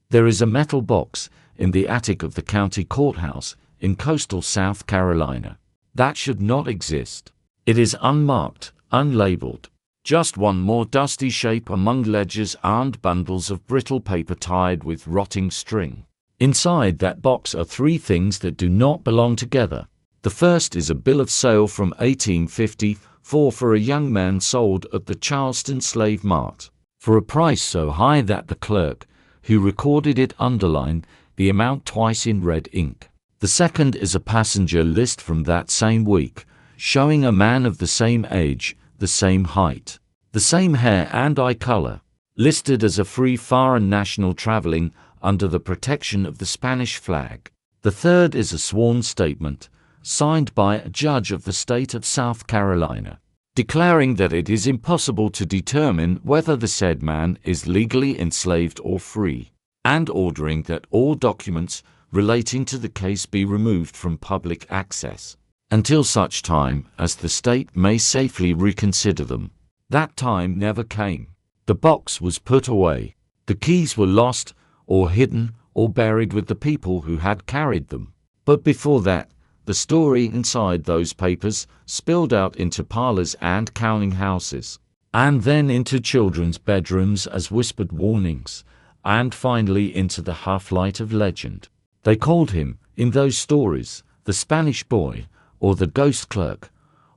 There is a metal box in the attic of the county courthouse in coastal South Carolina. That should not exist. It is unmarked, unlabeled. Just one more dusty shape among ledgers and bundles of brittle paper tied with rotting string. Inside that box are three things that do not belong together. The first is a bill of sale from 1854 for a young man sold at the Charleston slave mart, for a price so high that the clerk, who recorded it, underlined the amount twice in red ink. The second is a passenger list from that same week, showing a man of the same age, the same height, the same hair and eye color, listed as a free foreign national traveling under the protection of the Spanish flag. The third is a sworn statement, signed by a judge of the state of South Carolina, declaring that it is impossible to determine whether the said man is legally enslaved or free, and ordering that all documents relating to the case be removed from public access until such time as the state may safely reconsider them. That time never came. The box was put away. The keys were lost, or hidden, or buried with the people who had carried them. But before that, the story inside those papers spilled out into parlors and counting houses, and then into children's bedrooms as whispered warnings, and finally into the half-light of legend. They called him, in those stories, the Spanish boy, or the ghost clerk,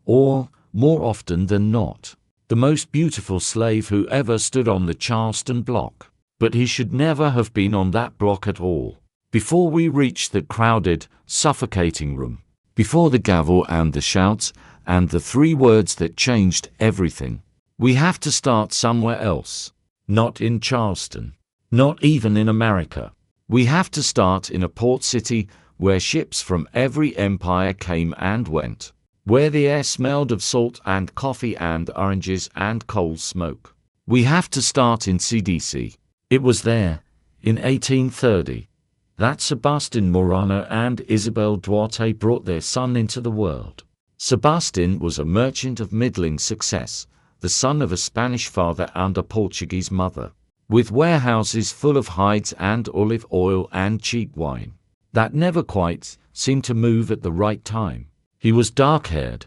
or, more often than not, the most beautiful slave who ever stood on the Charleston block. But he should never have been on that block at all. Before we reached the crowded, suffocating room, before the gavel and the shouts, and the three words that changed everything, we have to start somewhere else. Not in Charleston. Not even in America. We have to start in a port city where ships from every empire came and went, where the air smelled of salt and coffee and oranges and coal smoke. We have to start in CDC. It was there, in 1830, that Sebastian Morano and Isabel Duarte brought their son into the world. Sebastian was a merchant of middling success, the son of a Spanish father and a Portuguese mother, with warehouses full of hides and olive oil and cheap wine that never quite seemed to move at the right time. He was dark-haired,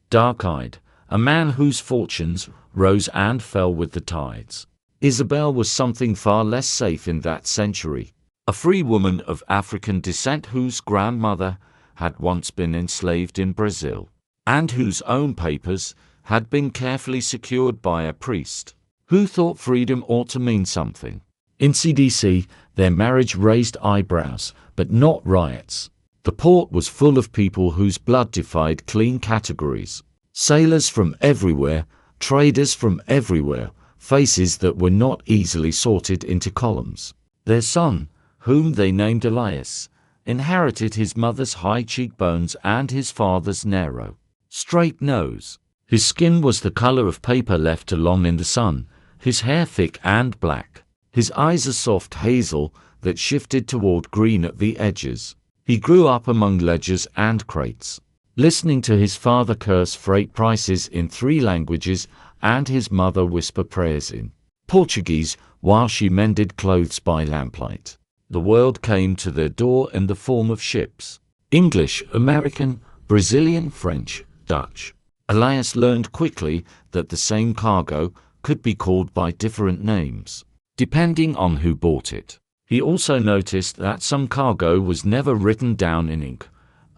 dark-eyed, a man whose fortunes rose and fell with the tides. Isabel was something far less safe in that century, a free woman of African descent whose grandmother had once been enslaved in Brazil, and whose own papers had been carefully secured by a priest who thought freedom ought to mean something. In CDC, their marriage raised eyebrows, but not riots. The port was full of people whose blood defied clean categories. Sailors from everywhere, traders from everywhere, faces that were not easily sorted into columns. Their son, whom they named Elias, inherited his mother's high cheekbones and his father's narrow, straight nose. His skin was the color of paper left alone in the sun, his hair thick and black, his eyes a soft hazel that shifted toward green at the edges. He grew up among ledgers and crates, listening to his father curse freight prices in 3 languages and his mother whisper prayers in Portuguese while she mended clothes by lamplight. The world came to their door in the form of ships: English, American, Brazilian, French, Dutch. Elias learned quickly that the same cargo could be called by different names, depending on who bought it. He also noticed that some cargo was never written down in ink,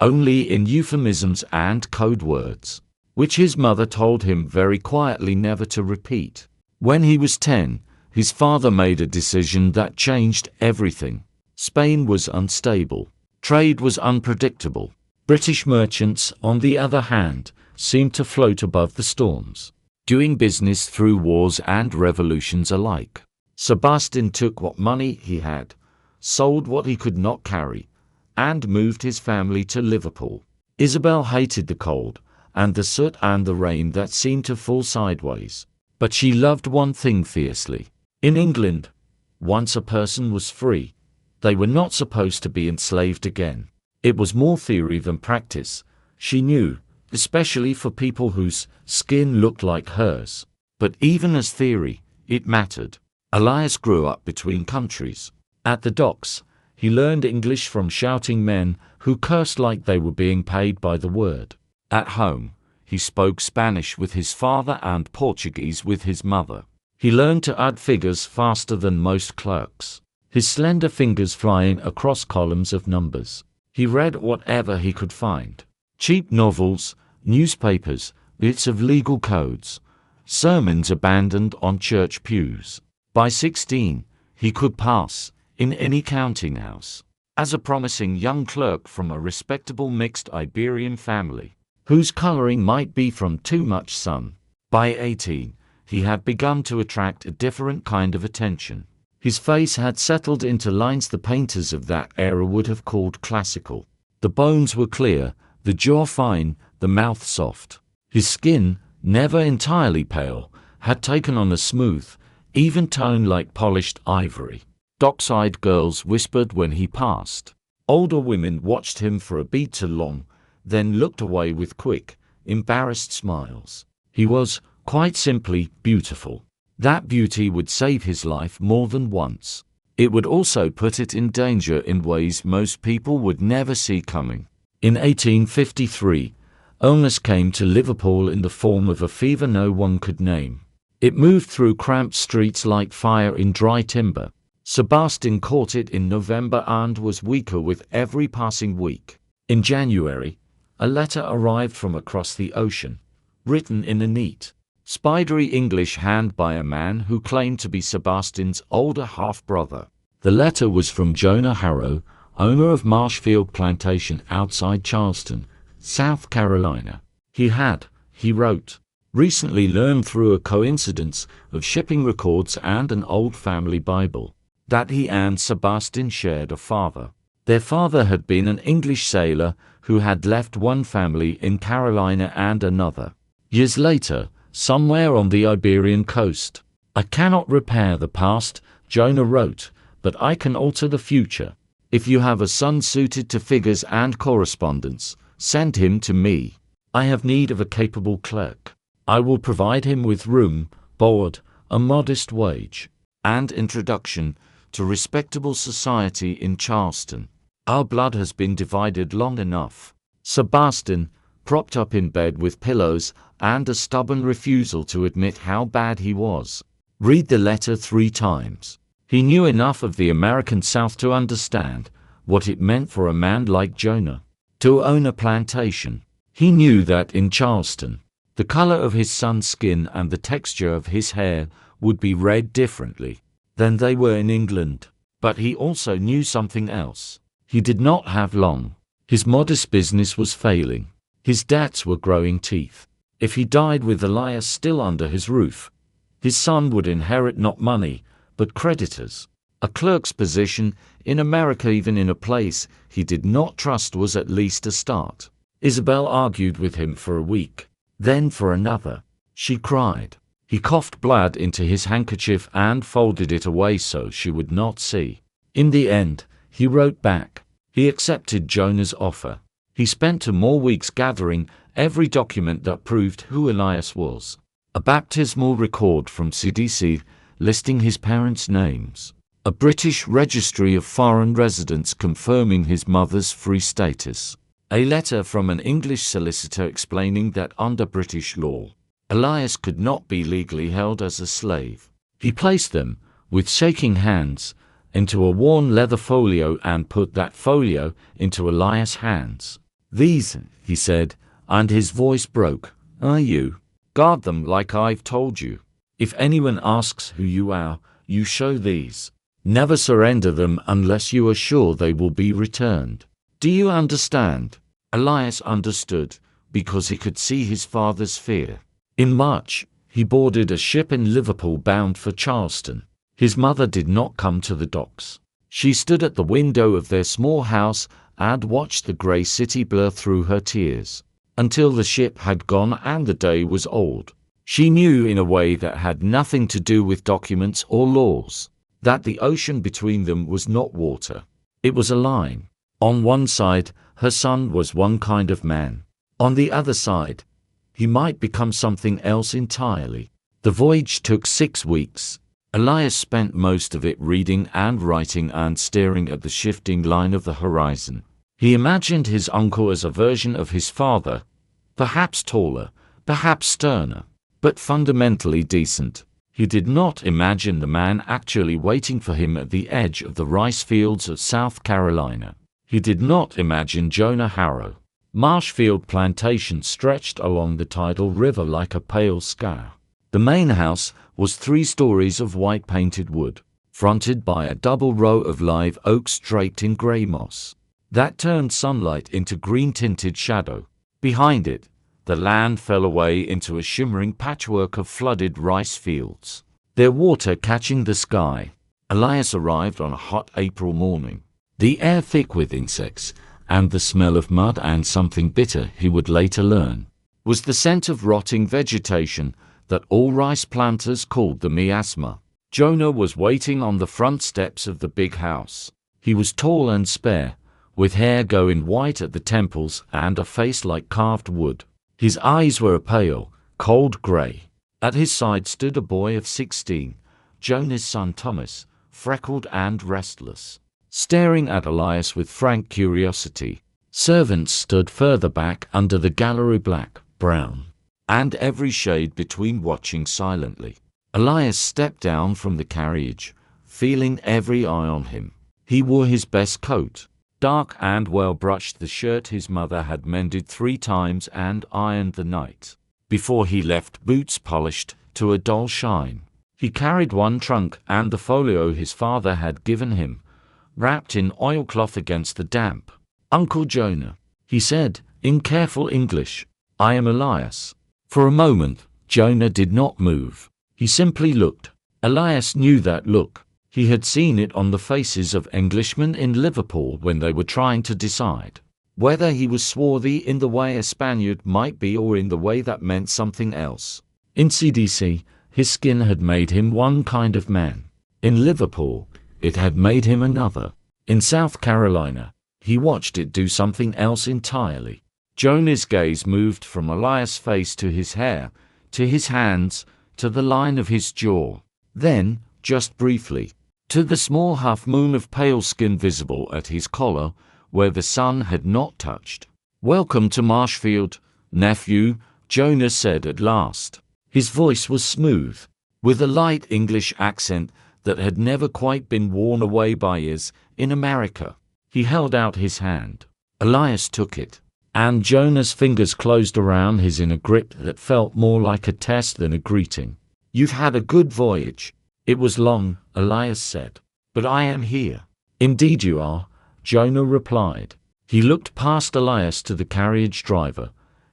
only in euphemisms and code words, which his mother told him very quietly never to repeat. When he was 10, his father made a decision that changed everything. Spain was unstable. Trade was unpredictable. British merchants, on the other hand, seemed to float above the storms, doing business through wars and revolutions alike. Sebastian took what money he had, sold what he could not carry, and moved his family to Liverpool. Isabel hated the cold, and the soot and the rain that seemed to fall sideways. But she loved one thing fiercely. In England, once a person was free, they were not supposed to be enslaved again. It was more theory than practice, she knew, especially for people whose skin looked like hers. But even as theory, it mattered. Elias grew up between countries. At the docks, he learned English from shouting men who cursed like they were being paid by the word. At home, he spoke Spanish with his father and Portuguese with his mother. He learned to add figures faster than most clerks, his slender fingers flying across columns of numbers. He read whatever he could find: cheap novels, newspapers, bits of legal codes, sermons abandoned on church pews. By 16, he could pass in any counting house as a promising young clerk from a respectable mixed Iberian family, whose coloring might be from too much sun. By 18, he had begun to attract a different kind of attention. His face had settled into lines the painters of that era would have called classical. The bones were clear, the jaw fine, the mouth soft. His skin, never entirely pale, had taken on a smooth, even tone like polished ivory. Dockside girls whispered when he passed. Older women watched him for a beat too long, then looked away with quick, embarrassed smiles. He was, quite simply, beautiful. That beauty would save his life more than once. It would also put it in danger in ways most people would never see coming. In 1853, illness came to Liverpool in the form of a fever no one could name. It moved through cramped streets like fire in dry timber. Sebastian caught it in November and was weaker with every passing week. In January, a letter arrived from across the ocean, written in a neat, spidery English hand by a man who claimed to be Sebastian's older half-brother. The letter was from Jonah Harrow, owner of Marshfield Plantation outside Charleston, South Carolina. He wrote, recently learned through a coincidence of shipping records and an old family Bible, that he and Sebastian shared a father. Their father had been an English sailor who had left one family in Carolina and another. Years later, somewhere on the Iberian coast. I cannot repair the past, Jonah wrote, but I can alter the future. If you have a son suited to figures and correspondence, send him to me. I have need of a capable clerk. I will provide him with room, board, a modest wage, and introduction to respectable society in Charleston. Our blood has been divided long enough. Sebastian, propped up in bed with pillows and a stubborn refusal to admit how bad he was. Read the letter 3 times. He knew enough of the American South to understand what it meant for a man like Jonah to own a plantation. He knew that in Charleston, the color of his son's skin and the texture of his hair would be read differently than they were in England. But he also knew something else. He did not have long. His modest business was failing. His debts were growing teeth. If he died with Elias still under his roof, his son would inherit not money, but creditors. A clerk's position in America, even in a place he did not trust, was at least a start. Isabel argued with him for a week, then for another. She cried. He coughed blood into his handkerchief and folded it away so she would not see. In the end, he wrote back. He accepted Jonah's offer. He spent 2 more weeks gathering every document that proved who Elias was. A baptismal record from CDC listing his parents' names. A British registry of foreign residents confirming his mother's free status. A letter from an English solicitor explaining that under British law, Elias could not be legally held as a slave. He placed them, with shaking hands, into a worn leather folio and put that folio into Elias' hands. These, he said, and his voice broke, are you? Guard them like I've told you. If anyone asks who you are, you show these. Never surrender them unless you are sure they will be returned. Do you understand? Elias understood, because he could see his father's fear. In March, he boarded a ship in Liverpool bound for Charleston. His mother did not come to the docks. She stood at the window of their small house and watched the grey city blur through her tears, until the ship had gone and the day was old. She knew in a way that had nothing to do with documents or laws, that the ocean between them was not water. It was a line. On one side, her son was one kind of man. On the other side, he might become something else entirely. The voyage took 6 weeks. Elias spent most of it reading and writing and staring at the shifting line of the horizon. He imagined his uncle as a version of his father, perhaps taller, perhaps sterner, but fundamentally decent. He did not imagine the man actually waiting for him at the edge of the rice fields of South Carolina. He did not imagine Jonah Harrow. Marshfield Plantation stretched along the tidal river like a pale scar. The main house was 3 stories of white-painted wood, fronted by a double row of live oaks draped in gray moss that turned sunlight into green-tinted shadow. Behind it, the land fell away into a shimmering patchwork of flooded rice fields, their water catching the sky. Elias arrived on a hot April morning, the air thick with insects, and the smell of mud and something bitter, he would later learn, was the scent of rotting vegetation that all rice planters called the miasma. Jonah was waiting on the front steps of the big house. He was tall and spare, with hair going white at the temples and a face like carved wood. His eyes were a pale, cold gray. At his side stood a boy of 16, Jonah's son Thomas, freckled and restless, staring at Elias with frank curiosity. Servants stood further back under the gallery, black, brown, and every shade between, watching silently. Elias stepped down from the carriage, feeling every eye on him. He wore his best coat, dark and well-brushed, the shirt his mother had mended 3 times and ironed the night before he left, boots polished to a dull shine. He carried 1 trunk and the folio his father had given him, wrapped in oilcloth against the damp. "Uncle Jonah," he said, in careful English, "I am Elias." For a moment, Jonah did not move. He simply looked. Elias knew that look. He had seen it on the faces of Englishmen in Liverpool when they were trying to decide whether he was swarthy in the way a Spaniard might be or in the way that meant something else. In CDC, his skin had made him one kind of man. In Liverpool, it had made him another. In South Carolina, he watched it do something else entirely. Jonah's gaze moved from Elias' face to his hair, to his hands, to the line of his jaw. Then, just briefly, to the small half-moon of pale skin visible at his collar, where the sun had not touched. "Welcome to Marshfield, nephew," Jonah said at last. His voice was smooth, with a light English accent that had never quite been worn away by years in America. He held out his hand. Elias took it, and Jonah's fingers closed around his in a grip that felt more like a test than a greeting. "You've had a good voyage." "It was long," Elias said, "but I am here." "Indeed you are," Jonah replied. He looked past Elias to the carriage driver,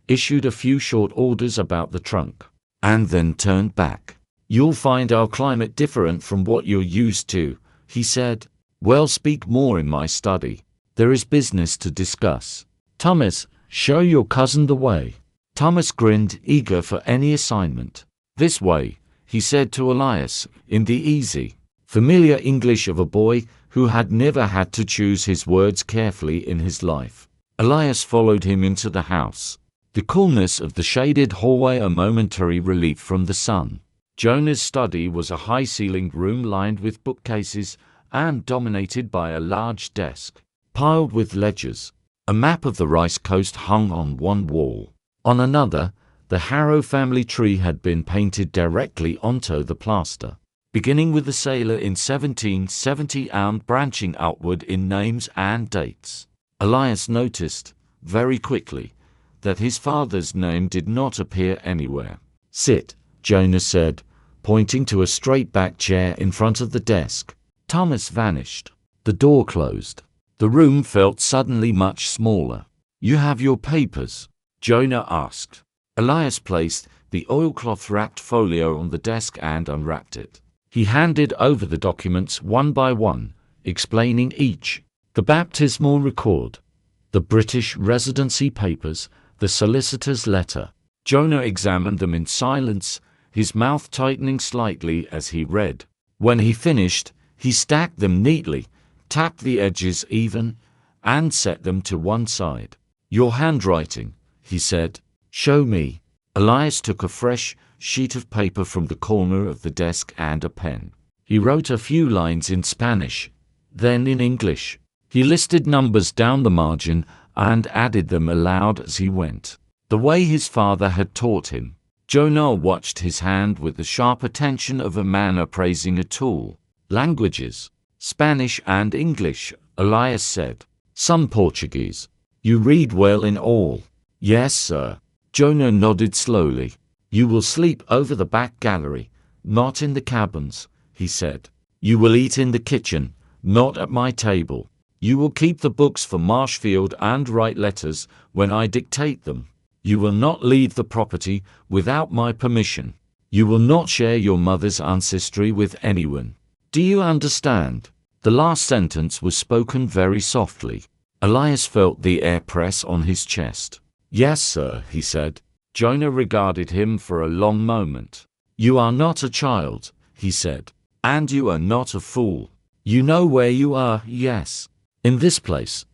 issued a few short orders about the trunk, and then turned back. "You'll find our climate different from what you're used to," he said. "Well, speak more in my study. There is business to discuss. Thomas, show your cousin the way." Thomas grinned, eager for any assignment. "This way," he said to Elias, in the easy, familiar English of a boy who had never had to choose his words carefully in his life. Elias followed him into the house, the coolness of the shaded hallway a momentary relief from the sun. Jonah's study was a high-ceilinged room lined with bookcases and dominated by a large desk, piled with ledgers. A map of the Rice Coast hung on one wall. On another, the Harrow family tree had been painted directly onto the plaster, beginning with the sailor in 1770 and branching outward in names and dates. Elias noticed, very quickly, that his father's name did not appear anywhere. "Sit," Jonah said, pointing to a straight-back chair in front of the desk. Thomas vanished. The door closed. The room felt suddenly much smaller. "You have your papers?" Jonah asked. Elias placed the oilcloth-wrapped folio on the desk and unwrapped it. He handed over the documents one by one, explaining each. The baptismal record, the British residency papers, the solicitor's letter. Jonah examined them in silence, his mouth tightening slightly as he read. When he finished, he stacked them neatly, tapped the edges even, and set them to one side. "Your handwriting," he said. "Show me." Elias took a fresh sheet of paper from the corner of the desk and a pen. He wrote a few lines in Spanish, then in English. He listed numbers down the margin and added them aloud as he went, the way his father had taught him. Jonah watched his hand with the sharp attention of a man appraising a tool. Languages: Spanish and English, Elias said. Some Portuguese. You read well in all. Yes, sir. Jonah nodded slowly. You will sleep over the back gallery, not in the cabins, he said. You will eat in the kitchen, not at my table. You will keep the books for Marshfield and write letters when I dictate them. You will not leave the property without my permission. You will not share your mother's ancestry with anyone. Do you understand? The last sentence was spoken very softly. Elias felt the air press on his chest. Yes, sir, he said. Jonah regarded him for a long moment. You are not a child, he said. And you are not a fool. You know where you are, yes. In this place.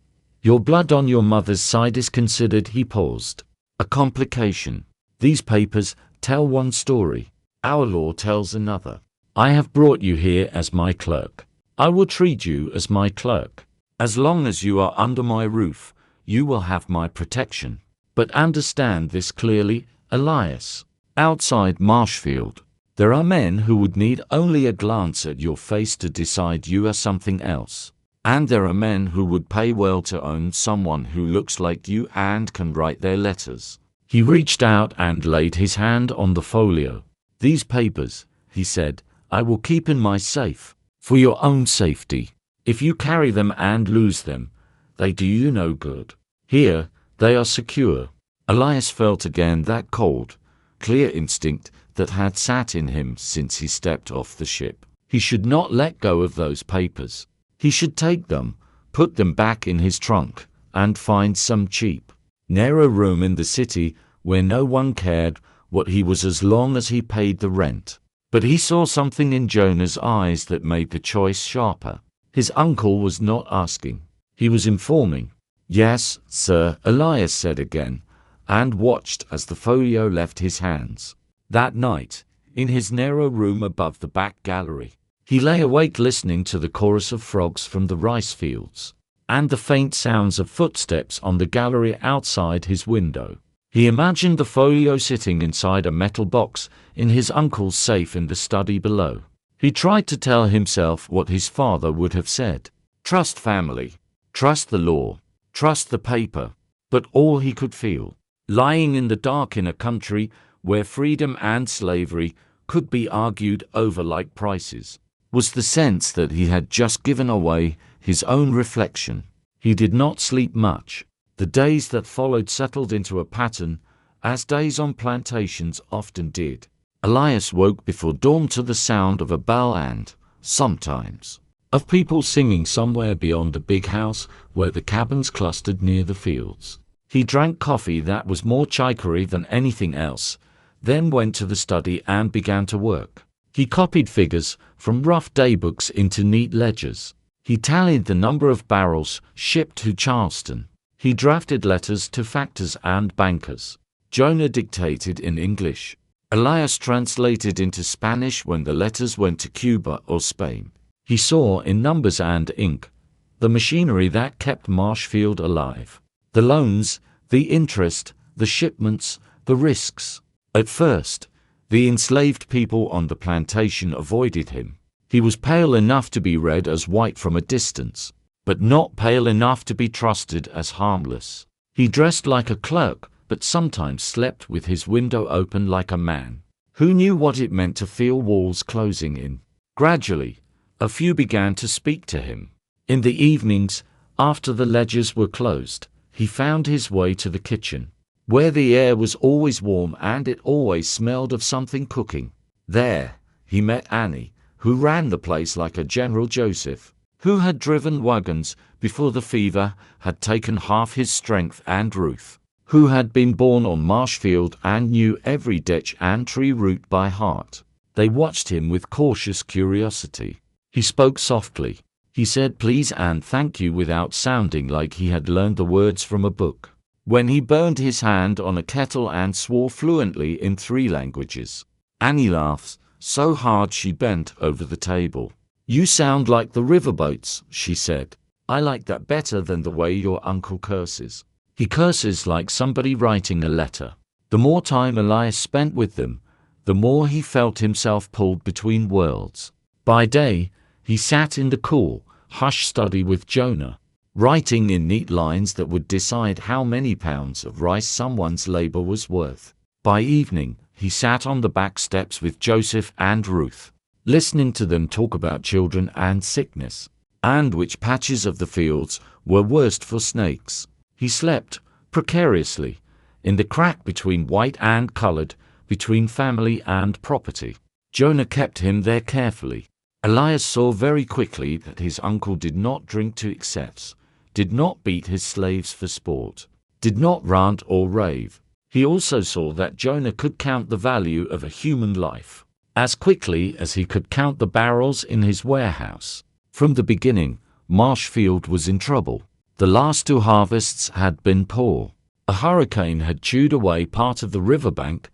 Your blood on your mother's side is considered, he paused, a complication. These papers tell one story. Our law tells another. I have brought you here as my clerk. I will treat you as my clerk. As long as you are under my roof, you will have my protection. But understand this clearly, Elias. Outside Marshfield, there are men who would need only a glance at your face to decide you are something else. And there are men who would pay well to own someone who looks like you and can write their letters. He reached out and laid his hand on the folio. These papers, he said, I will keep in my safe, for your own safety. If you carry them and lose them, they do you no good. Here, they are secure. Elias felt again that cold, clear instinct that had sat in him since he stepped off the ship. He should not let go of those papers. He should take them, put them back in his trunk, and find some cheap, narrow room in the city where no one cared what he was as long as he paid the rent. But he saw something in Jonah's eyes that made the choice sharper. His uncle was not asking. He was informing. Yes, sir, Elias said again, and watched as the folio left his hands. That night, in his narrow room above the back gallery, he lay awake listening to the chorus of frogs from the rice fields, and the faint sounds of footsteps on the gallery outside his window. He imagined the folio sitting inside a metal box in his uncle's safe in the study below. He tried to tell himself what his father would have said. Trust family, trust the law, trust the paper. But all he could feel, lying in the dark in a country where freedom and slavery could be argued over like prices, was the sense that he had just given away his own reflection. He did not sleep much. The days that followed settled into a pattern, as days on plantations often did. Elias woke before dawn to the sound of a bell and, sometimes, of people singing somewhere beyond the big house where the cabins clustered near the fields. He drank coffee that was more chicory than anything else, then went to the study and began to work. He copied figures from rough daybooks into neat ledgers. He tallied the number of barrels shipped to Charleston. He drafted letters to factors and bankers. Jonah dictated in English. Elias translated into Spanish when the letters went to Cuba or Spain. He saw in numbers and ink the machinery that kept Marshfield alive. The loans, the interest, the shipments, the risks. At first, the enslaved people on the plantation avoided him. He was pale enough to be read as white from a distance, but not pale enough to be trusted as harmless. He dressed like a clerk, but sometimes slept with his window open like a man who knew what it meant to feel walls closing in. Gradually, a few began to speak to him. In the evenings, after the ledgers were closed, he found his way to the kitchen, where the air was always warm and it always smelled of something cooking. There, he met Annie, who ran the place like a General Joseph, who had driven wagons before the fever had taken half his strength, and Ruth, who had been born on Marshfield and knew every ditch and tree root by heart. They watched him with cautious curiosity. He spoke softly. He said please and thank you without sounding like he had learned the words from a book. When he burned his hand on a kettle and swore fluently in 3 languages. Annie laughed, so hard she bent over the table. "You sound like the riverboats," she said. "I like that better than the way your uncle curses. He curses like somebody writing a letter." The more time Elias spent with them, the more he felt himself pulled between worlds. By day, he sat in the cool, hushed study with Jonah, writing in neat lines that would decide how many pounds of rice someone's labor was worth. By evening, he sat on the back steps with Joseph and Ruth, listening to them talk about children and sickness, and which patches of the fields were worst for snakes. He slept, precariously, in the crack between white and colored, between family and property. Jonah kept him there carefully. Elias saw very quickly that his uncle did not drink to excess, did not beat his slaves for sport, did not rant or rave. He also saw that Jonah could count the value of a human life as quickly as he could count the barrels in his warehouse. From the beginning, Marshfield was in trouble. The last 2 harvests had been poor. A hurricane had chewed away part of the riverbank,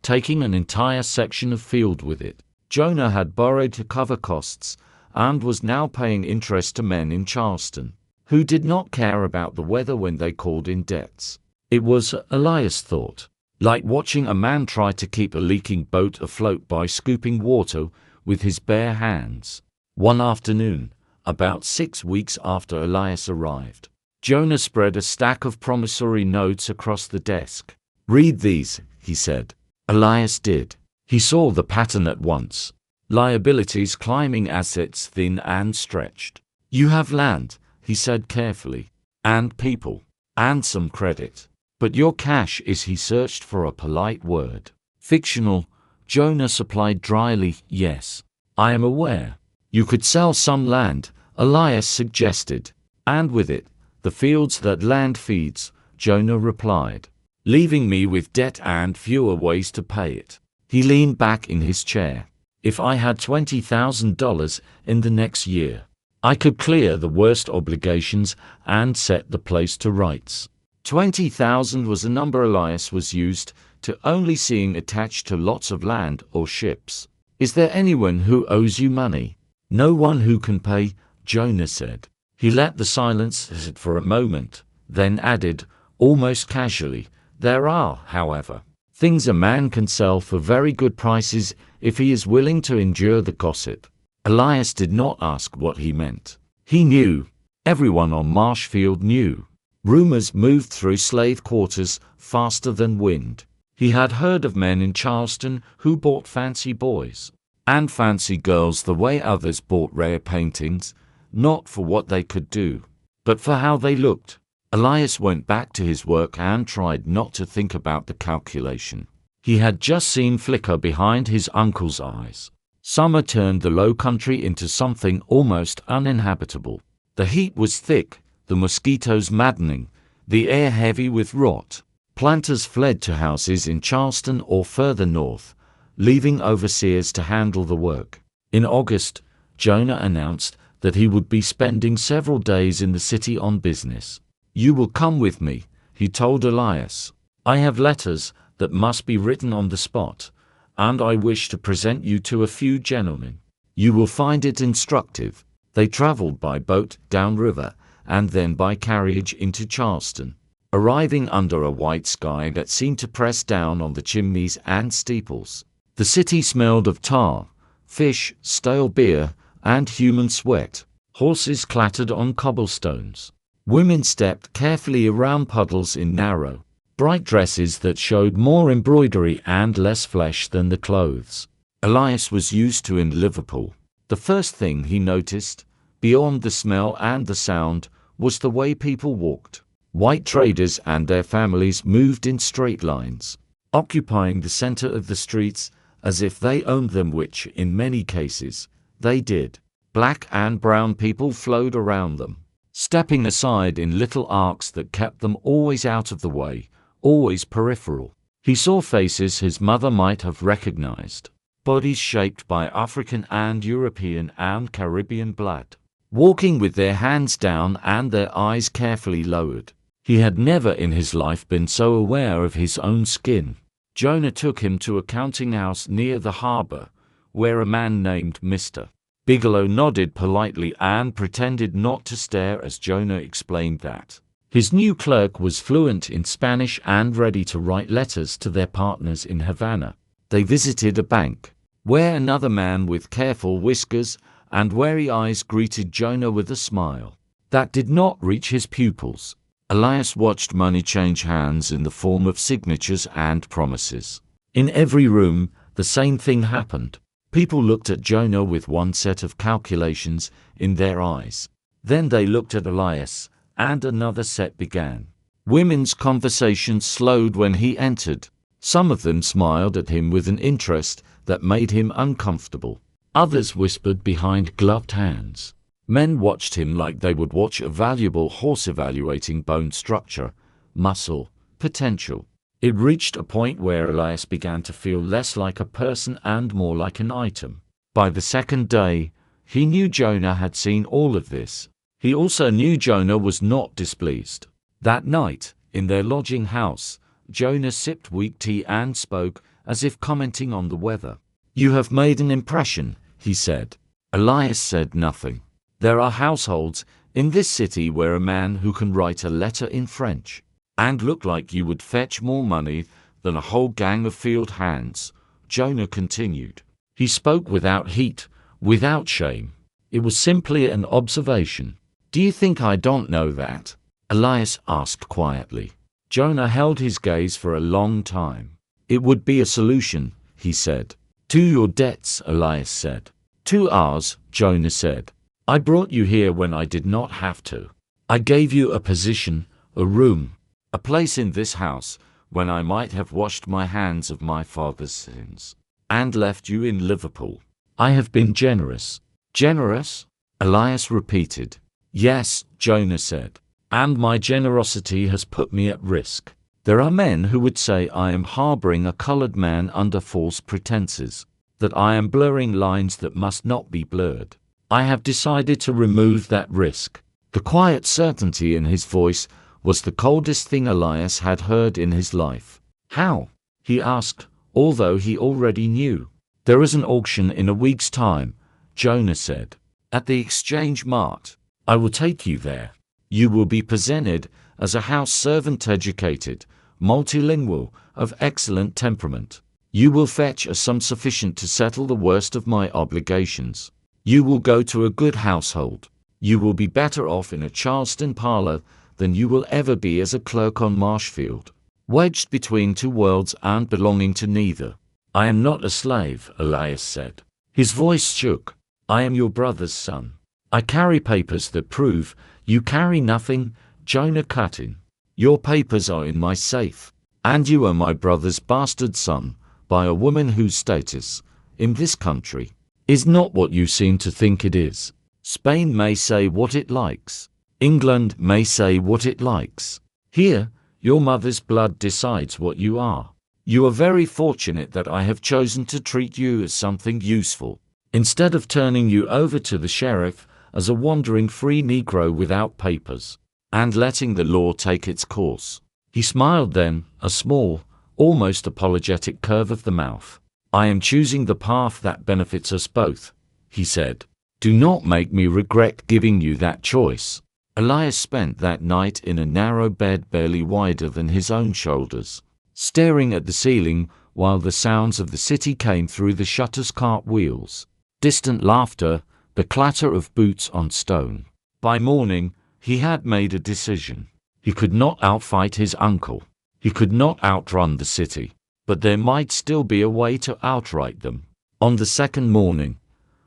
taking an entire section of field with it. Jonah had borrowed to cover costs and was now paying interest to men in Charleston, who did not care about the weather when they called in debts. It was, Elias thought, like watching a man try to keep a leaking boat afloat by scooping water with his bare hands. One afternoon, about 6 weeks after Elias arrived, Jonah spread a stack of promissory notes across the desk. "Read these," he said. Elias did. He saw the pattern at once. Liabilities climbing, assets thin and stretched. "You have land," he said carefully, "and people, and some credit. But your cash is," he searched for a polite word. "Fictional," Jonah supplied dryly. "Yes, I am aware. You could sell some land," Elias suggested. "And with it, the fields that land feeds," Jonah replied, "leaving me with debt and fewer ways to pay it." He leaned back in his chair. "If I had $20,000 in the next year, I could clear the worst obligations and set the place to rights." 20,000 was a number Elias was used to only seeing attached to lots of land or ships. "Is there anyone who owes you money?" "No one who can pay," Jonah said. He let the silence sit for a moment, then added, almost casually, "There are, however, things a man can sell for very good prices if he is willing to endure the gossip." Elias did not ask what he meant. He knew. Everyone on Marshfield knew. Rumors moved through slave quarters faster than wind. He had heard of men in Charleston who bought fancy boys and fancy girls the way others bought rare paintings, not for what they could do, but for how they looked. Elias went back to his work and tried not to think about the calculation. He had just seen flicker behind his uncle's eyes. Summer turned the low country into something almost uninhabitable. The heat was thick, the mosquitoes maddening, the air heavy with rot. Planters fled to houses in Charleston or further north, leaving overseers to handle the work. In August, Jonah announced that he would be spending several days in the city on business. "You will come with me," he told Elias. "I have letters that must be written on the spot, and I wish to present you to a few gentlemen. You will find it instructive." They traveled by boat downriver and then by carriage into Charleston, arriving under a white sky that seemed to press down on the chimneys and steeples. The city smelled of tar, fish, stale beer, and human sweat. Horses clattered on cobblestones. Women stepped carefully around puddles in narrow, bright dresses that showed more embroidery and less flesh than the clothes Elias was used to in Liverpool. The first thing he noticed, beyond the smell and the sound, was the way people walked. White traders and their families moved in straight lines, occupying the center of the streets as if they owned them, which, in many cases, they did. Black and brown people flowed around them, stepping aside in little arcs that kept them always out of the way, always peripheral. He saw faces his mother might have recognized, bodies shaped by African and European and Caribbean blood, walking with their hands down and their eyes carefully lowered. He had never in his life been so aware of his own skin. Jonah took him to a counting house near the harbor, where a man named Mr. Bigelow nodded politely and pretended not to stare as Jonah explained that his new clerk was fluent in Spanish and ready to write letters to their partners in Havana. They visited a bank, where another man with careful whiskers and wary eyes greeted Jonah with a smile that did not reach his pupils. Elias watched money change hands in the form of signatures and promises. In every room, the same thing happened. People looked at Jonah with one set of calculations in their eyes. Then they looked at Elias, and another set began. Women's conversation slowed when he entered. Some of them smiled at him with an interest that made him uncomfortable. Others whispered behind gloved hands. Men watched him like they would watch a valuable horse evaluating bone structure, muscle, potential. It reached a point where Elias began to feel less like a person and more like an item. By the second day, he knew Jonah had seen all of this. He also knew Jonah was not displeased. That night, in their lodging house, Jonah sipped weak tea and spoke as if commenting on the weather. "You have made an impression," he said. Elias said nothing. There are households in this city where a man who can write a letter in French and look like you would fetch more money than a whole gang of field hands, Jonah continued. He spoke without heat, without shame. It was simply an observation. "Do you think I don't know that?" Elias asked quietly. Jonah held his gaze for a long time. "It would be a solution," he said. "To your debts," Elias said. "To ours," Jonah said. "I brought you here when I did not have to. I gave you a position, a room, a place in this house when I might have washed my hands of my father's sins and left you in Liverpool. I have been generous." "Generous?" Elias repeated. "Yes," Jonah said. "And my generosity has put me at risk. There are men who would say I am harboring a colored man under false pretenses, that I am blurring lines that must not be blurred. I have decided to remove that risk." The quiet certainty in his voice was the coldest thing Elias had heard in his life. "How?" he asked, although he already knew. "There is an auction in a week's time," Jonah said. "At the Exchange Mart. I will take you there. You will be presented as a house servant, educated, multilingual, of excellent temperament. You will fetch a sum sufficient to settle the worst of my obligations. You will go to a good household. You will be better off in a Charleston parlor than you will ever be as a clerk on Marshfield, wedged between two worlds and belonging to neither." "I am not a slave," Elias said. His voice shook. "I am your brother's son. I carry papers that prove you carry nothing," Jonah cut in. "Your papers are in my safe, and you are my brother's bastard son by a woman whose status, in this country, is not what you seem to think it is. Spain may say what it likes. England may say what it likes. Here, your mother's blood decides what you are. You are very fortunate that I have chosen to treat you as something useful, instead of turning you over to the sheriff as a wandering free Negro without papers, and letting the law take its course." He smiled then, a small, almost apologetic curve of the mouth. "I am choosing the path that benefits us both," he said. "Do not make me regret giving you that choice." Elias spent that night in a narrow bed barely wider than his own shoulders, staring at the ceiling while the sounds of the city came through the shutter's cartwheels. Distant laughter, the clatter of boots on stone. By morning, he had made a decision. He could not outfight his uncle. He could not outrun the city, but there might still be a way to outright them. On the second morning,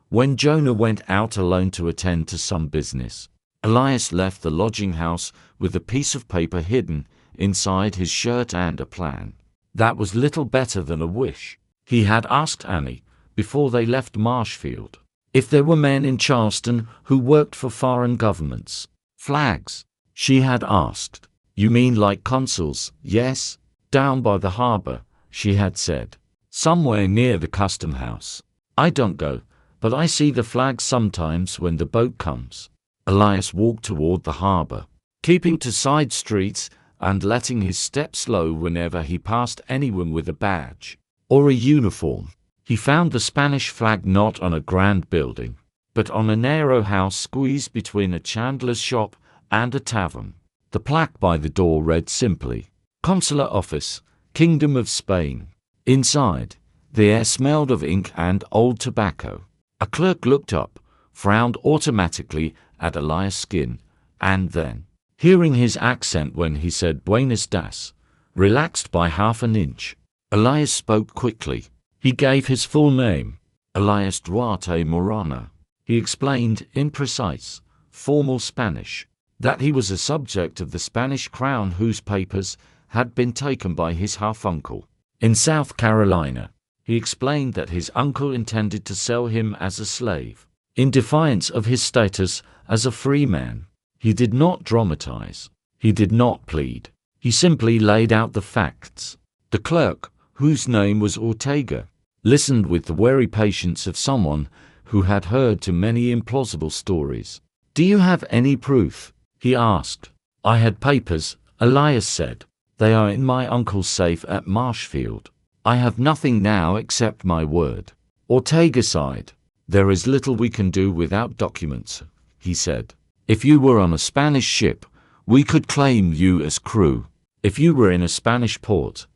when Jonah went out alone to attend to some business, Elias left the lodging house with a piece of paper hidden inside his shirt and a plan. That was little better than a wish. He had asked Annie, before they left Marshfield, if there were men in Charleston who worked for foreign governments. "Flags?" she had asked. "You mean like consuls?" "Yes, down by the harbor," she had said. "Somewhere near the custom house. I don't go, but I see the flags sometimes when the boat comes." Elias walked toward the harbor, keeping to side streets and letting his step slow whenever he passed anyone with a badge or a uniform. He found the Spanish flag not on a grand building, but on a narrow house squeezed between a chandler's shop and a tavern. The plaque by the door read simply, "Consular Office, Kingdom of Spain." Inside, the air smelled of ink and old tobacco. A clerk looked up, frowned automatically at Elias' skin, and then, hearing his accent when he said Buenos das, relaxed by half an inch. Elias spoke quickly. He gave his full name, Elias Duarte Morana. He explained, in precise, formal Spanish, that he was a subject of the Spanish crown whose papers had been taken by his half-uncle. In South Carolina, he explained that his uncle intended to sell him as a slave, in defiance of his status as a free man. He did not dramatize. He did not plead. He simply laid out the facts. The clerk, whose name was Ortega, listened with the wary patience of someone who had heard too many implausible stories. "Do you have any proof?" he asked. "I had papers," Elias said. "They are in my uncle's safe at Marshfield. I have nothing now except my word." Ortega sighed. "There is little we can do without documents," he said. "If you were on a Spanish ship, we could claim you as crew. If you were in a Spanish port,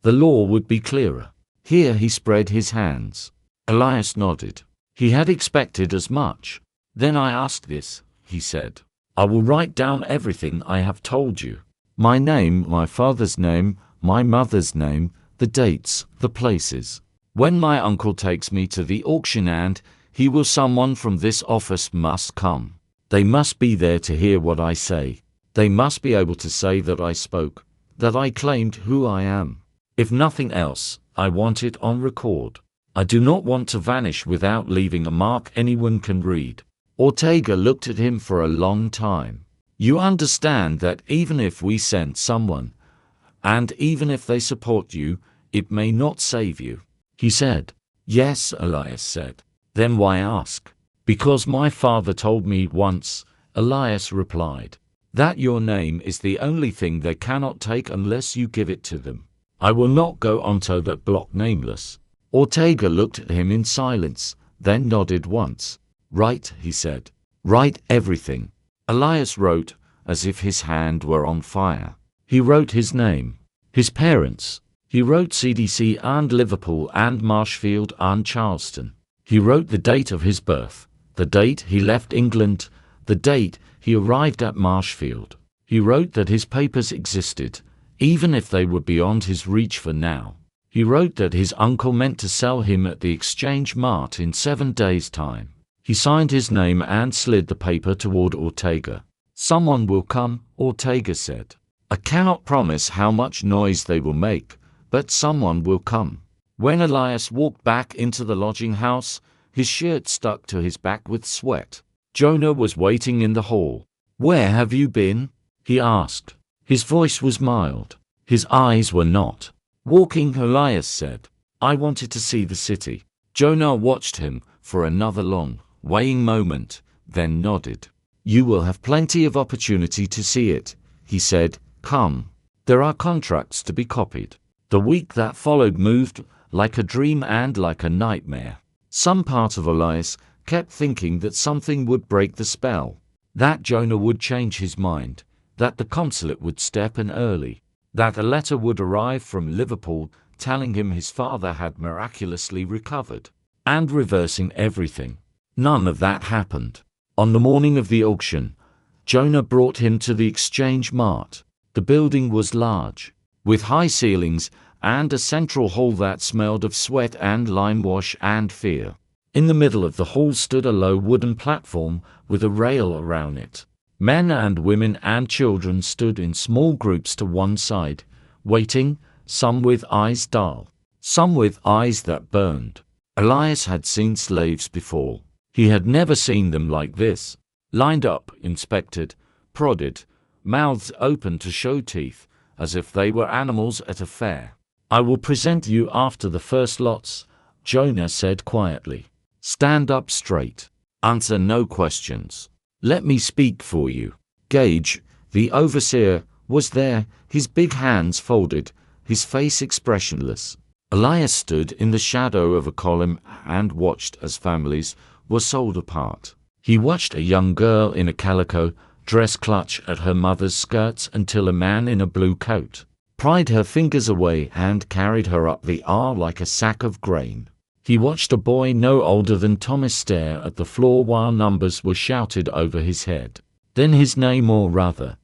the law would be clearer." Here he spread his hands. Elias nodded. He had expected as much. "Then I ask this," he said. "I will write down everything I have told you. My name, my father's name, my mother's name, the dates, the places. When my uncle takes me to the auction and he will someone from this office must come. They must be there to hear what I say. They must be able to say that I spoke, that I claimed who I am. If nothing else, I want it on record. I do not want to vanish without leaving a mark anyone can read." Ortega looked at him for a long time. "You understand that even if we send someone, and even if they support you, it may not save you," he said. "Yes," Elias said. "Then why ask?" "Because my father told me once," Elias replied, "that your name is the only thing they cannot take unless you give it to them. I will not go onto that block nameless." Ortega looked at him in silence, then nodded once. "Write," he said. "Write everything." Elias wrote, as if his hand were on fire. He wrote his name, his parents. He wrote CDC and Liverpool and Marshfield and Charleston. He wrote the date of his birth, the date he left England, the date he arrived at Marshfield. He wrote that his papers existed, even if they were beyond his reach for now. He wrote that his uncle meant to sell him at the Exchange Mart in 7 days' time. He signed his name and slid the paper toward Ortega. "Someone will come," Ortega said. "I cannot promise how much noise they will make, but someone will come." When Elias walked back into the lodging house, his shirt stuck to his back with sweat. Jonah was waiting in the hall. "Where have you been?" he asked. His voice was mild. His eyes were not. "Walking," Elias said. "I wanted to see the city." Jonah watched him for another long, weighing moment, then nodded. "You will have plenty of opportunity to see it," he said. "Come. There are contracts to be copied." The week that followed moved like a dream and like a nightmare. Some part of Elias kept thinking that something would break the spell, that Jonah would change his mind, that the consulate would step in early, that a letter would arrive from Liverpool telling him his father had miraculously recovered, and reversing everything. None of that happened. On the morning of the auction, Jonah brought him to the Exchange Mart. The building was large, with high ceilings and a central hall that smelled of sweat and lime wash and fear. In the middle of the hall stood a low wooden platform with a rail around it. Men and women and children stood in small groups to one side, waiting, some with eyes dull, some with eyes that burned. Elias had seen slaves before. He had never seen them like this, lined up, inspected, prodded, mouths open to show teeth, as if they were animals at a fair. "I will present you after the first lots," Jonah said quietly. "Stand up straight. Answer no questions. Let me speak for you." Gage, the overseer, was there, his big hands folded, his face expressionless. Elias stood in the shadow of a column and watched as families were sold apart. He watched a young girl in a calico dress clutch at her mother's skirts until a man in a blue coat pried her fingers away and carried her up the aisle like a sack of grain. He watched a boy no older than Thomas stare at the floor while numbers were shouted over his head. Then his name, or rather,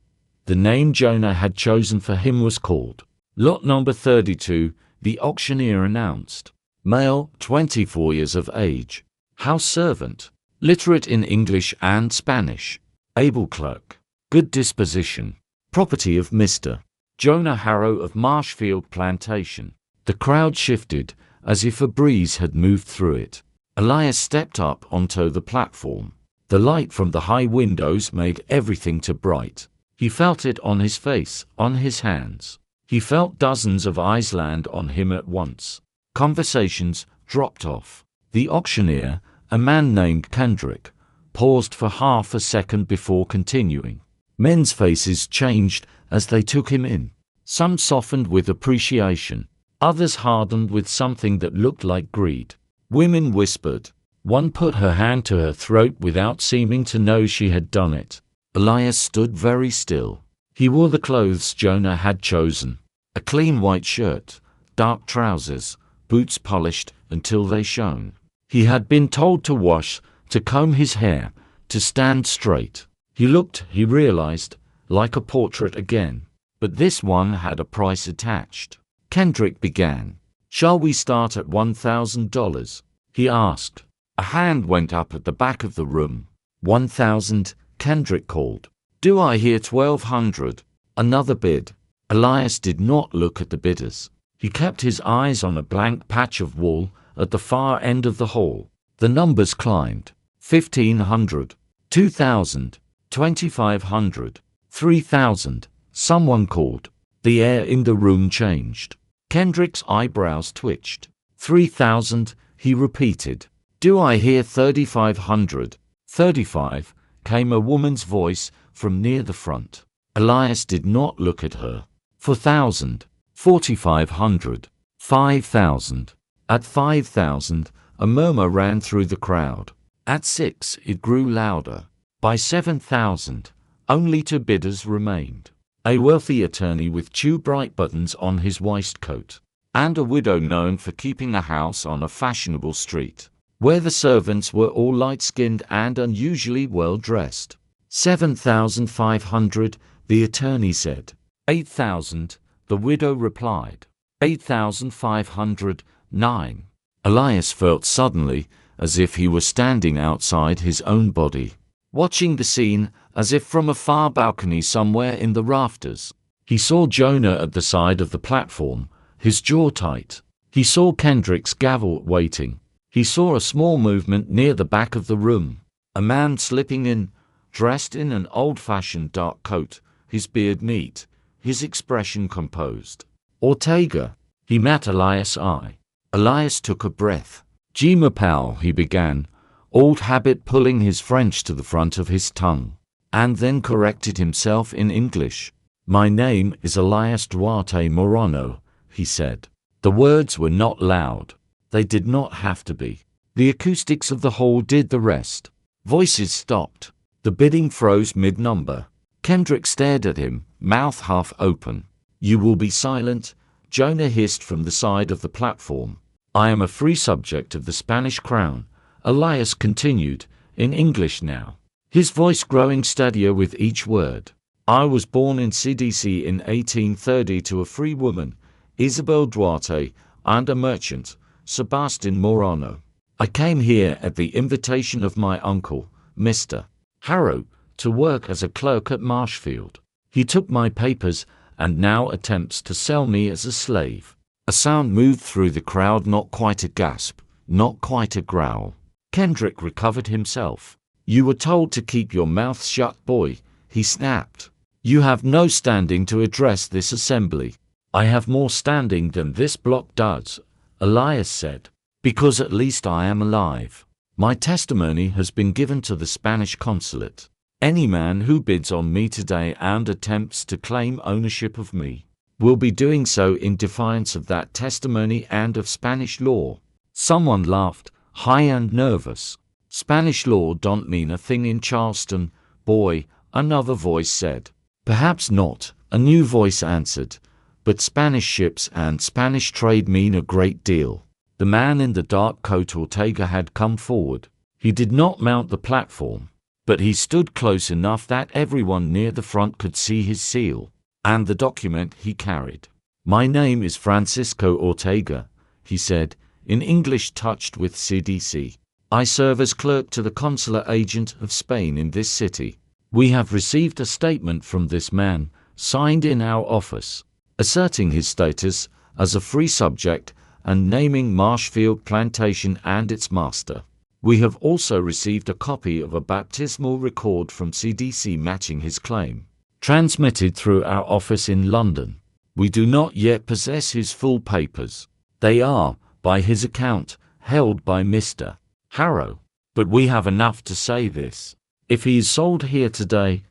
the name Jonah had chosen for him, was called. Lot number 32, the auctioneer announced. Male, 24 years of age. House servant. Literate in English and Spanish. Able clerk. Good disposition. Property of Mr. Jonah Harrow of Marshfield Plantation. The crowd shifted, as if a breeze had moved through it. Elias stepped up onto the platform. The light from the high windows made everything too bright. He felt it on his face, on his hands. He felt dozens of eyes land on him at once. Conversations dropped off. The auctioneer, a man named Kendrick, paused for half a second before continuing. Men's faces changed as they took him in. Some softened with appreciation. Others hardened with something that looked like greed. Women whispered. One put her hand to her throat without seeming to know she had done it. Elias stood very still. He wore the clothes Jonah had chosen. A clean white shirt, dark trousers, boots polished until they shone. He had been told to wash, to comb his hair, to stand straight. He looked, he realized, like a portrait again. But this one had a price attached. Kendrick began. Shall we start at $1,000? He asked. A hand went up at the back of the room. 1,000, Kendrick called. Do I hear 1,200? Another bid. Elias did not look at the bidders. He kept his eyes on a blank patch of wall at the far end of the hall. The numbers climbed. 1,500, 2,000, 2,500, 3,000. Someone called. The air in the room changed. Kendrick's eyebrows twitched. 3,000, he repeated. Do I hear 3,500? 35, came a woman's voice from near the front. Elias did not look at her. 4,000, 4,500, 5,000. At 5,000, a murmur ran through the crowd. At 6, it grew louder. By 7,000, only 2 bidders remained. A wealthy attorney with 2 bright buttons on his waistcoat, and a widow known for keeping a house on a fashionable street, where the servants were all light-skinned and unusually well-dressed. 7,500, the attorney said. 8,000, the widow replied. 8,500, 9. Elias felt suddenly as if he were standing outside his own body, watching the scene as if from a far balcony somewhere in the rafters. He saw Jonah at the side of the platform, his jaw tight. He saw Kendrick's gavel waiting. He saw a small movement near the back of the room. A man slipping in, dressed in an old-fashioned dark coat, his beard neat, his expression composed. Ortega. He met Elias' eye. Elias took a breath. Jima Powell, he began, old habit pulling his French to the front of his tongue, and then corrected himself in English. My name is Elias Duarte Morano, he said. The words were not loud. They did not have to be. The acoustics of the hall did the rest. Voices stopped. The bidding froze mid-number. Kendrick stared at him, mouth half open. You will be silent, Jonah hissed from the side of the platform. I am a free subject of the Spanish crown, Elias continued, in English now, his voice growing steadier with each word. I was born in CDC in 1830 to a free woman, Isabel Duarte, and a merchant, Sebastian Morano. I came here at the invitation of my uncle, Mr. Harrow, to work as a clerk at Marshfield. He took my papers and now attempts to sell me as a slave. A sound moved through the crowd, not quite a gasp, not quite a growl. Kendrick recovered himself. You were told to keep your mouth shut, boy, he snapped. You have no standing to address this assembly. I have more standing than this block does, Elias said, because at least I am alive. My testimony has been given to the Spanish consulate. Any man who bids on me today and attempts to claim ownership of me will be doing so in defiance of that testimony and of Spanish law. Someone laughed, high and nervous. Spanish law don't mean a thing in Charleston, boy, another voice said. Perhaps not, a new voice answered, but Spanish ships and Spanish trade mean a great deal. The man in the dark coat Ortega had come forward. He did not mount the platform, but he stood close enough that everyone near the front could see his seal and the document he carried. My name is Francisco Ortega, he said, in English touched with CDC. I serve as clerk to the consular agent of Spain in this city. We have received a statement from this man, signed in our office, asserting his status as a free subject and naming Marshfield Plantation and its master. We have also received a copy of a baptismal record from CDC matching his claim, transmitted through our office in London. We do not yet possess his full papers. They are, by his account, held by Mr. Harrow. But we have enough to say this. If he is sold here today,